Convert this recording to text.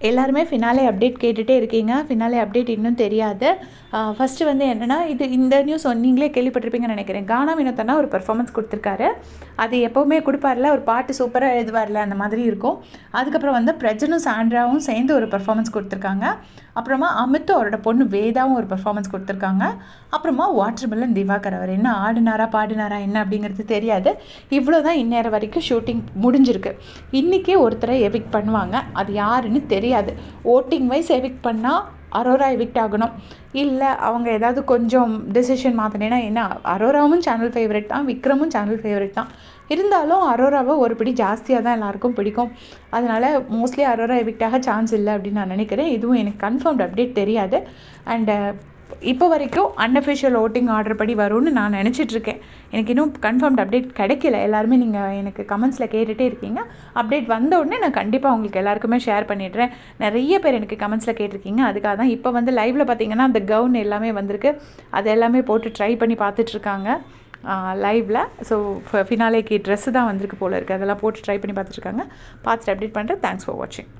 எல்லாருமே finale update கேட்டுகிட்டே இருக்கீங்க. ஃபினாலே அப்டேட் இன்னும் தெரியாது. ஃபஸ்ட்டு வந்து என்னென்னா, இந்த நியூஸ் நீங்களே கேள்விப்பட்டிருப்பீங்கன்னு நினைக்கிறேன். கானா வினோத் அண்ணா ஒரு பெர்ஃபார்மன்ஸ் கொடுத்துருக்காரு. அது எப்போவுமே கொடுப்பார்ல, ஒரு பாட்டு சூப்பராக எழுதுவார்ல, அந்த மாதிரி இருக்கும். அதுக்கப்புறம் வந்து பிரஜனும் சாண்ட்ராவும் சேர்ந்து ஒரு பெர்ஃபார்மன்ஸ் கொடுத்துருக்காங்க. அப்புறமா அமித்தும் அவரோட பொண்ணு வேதாவும் ஒரு பெர்ஃபார்மன்ஸ் கொடுத்துருக்காங்க. அப்புறமா வாட்டர்மெலன் திவாகர் அவர் என்ன ஆடினாரா பாடினாரா என்ன அப்படிங்கிறது தெரியாது. இவ்வளோ தான் இந்நேரம் வரைக்கும் ஷூட்டிங் முடிஞ்சிருக்கு. இன்றைக்கே ஒருத்தரை எவிக்ட் பண்ணுவாங்க. அது யாருன்னு தெரியாது. ஓட்டிங் வைஸ் எவிக்ட் பண்ணால் அரோரா எவிக்ட் ஆகணும். இல்லை அவங்க ஏதாவது கொஞ்சம் டெசிஷன் மாற்றினேன்னா என்ன, அரோராவும் சேனல் ஃபேவரட் தான், விக்ரமும் சேனல் ஃபேவரட் தான். இருந்தாலும் அரோராவை ஒரு பிடி ஜாஸ்தியாக தான் எல்லாருக்கும் பிடிக்கும். அதனால் மோஸ்ட்லி அரோரா எவிக்ட் ஆக சான்ஸ் இல்லை அப்படின்னு நான் நினைக்கிறேன். இதுவும் எனக்கு கன்ஃபார்ம்டு அப்டேட் தெரியாது. அண்டு இப்போ வரைக்கும் அன்அஃபிஷியல் ஓட்டிங் ஆர்டர் படி வரும்னு நான் நினச்சிட்ருக்கேன். எனக்கு இன்னும் கன்ஃபார்ம்டு அப்டேட் கிடைக்கல. எல்லாருமே நீங்கள் எனக்கு கமெண்ட்ஸில் கேட்டுகிட்டே இருக்கீங்க. அப்டேட் வந்த உடனே நான் கண்டிப்பாக உங்களுக்கு எல்லாருக்குமே ஷேர் பண்ணிடுறேன். நிறைய பேர் எனக்கு கமெண்ட்ஸில் கேட்டிருக்கீங்க. அதுக்காக தான் இப்போ வந்து லைவில் பார்த்தீங்கன்னா அந்த கவுன் எல்லாமே வந்திருக்கு. அது எல்லாமே போட்டு ட்ரை பண்ணி பார்த்துட்ருக்காங்க லைவில். ஸோ ஃபினாலேக்கு ட்ரெஸ்ஸு தான் வந்திருக்கு போல இருக்குது. அதெல்லாம் போட்டு ட்ரை பண்ணி பார்த்துட்ருக்காங்க. பார்த்துட்டு அப்டேட் பண்ணுறேன். தேங்க்ஸ் ஃபார் வாட்சிங்.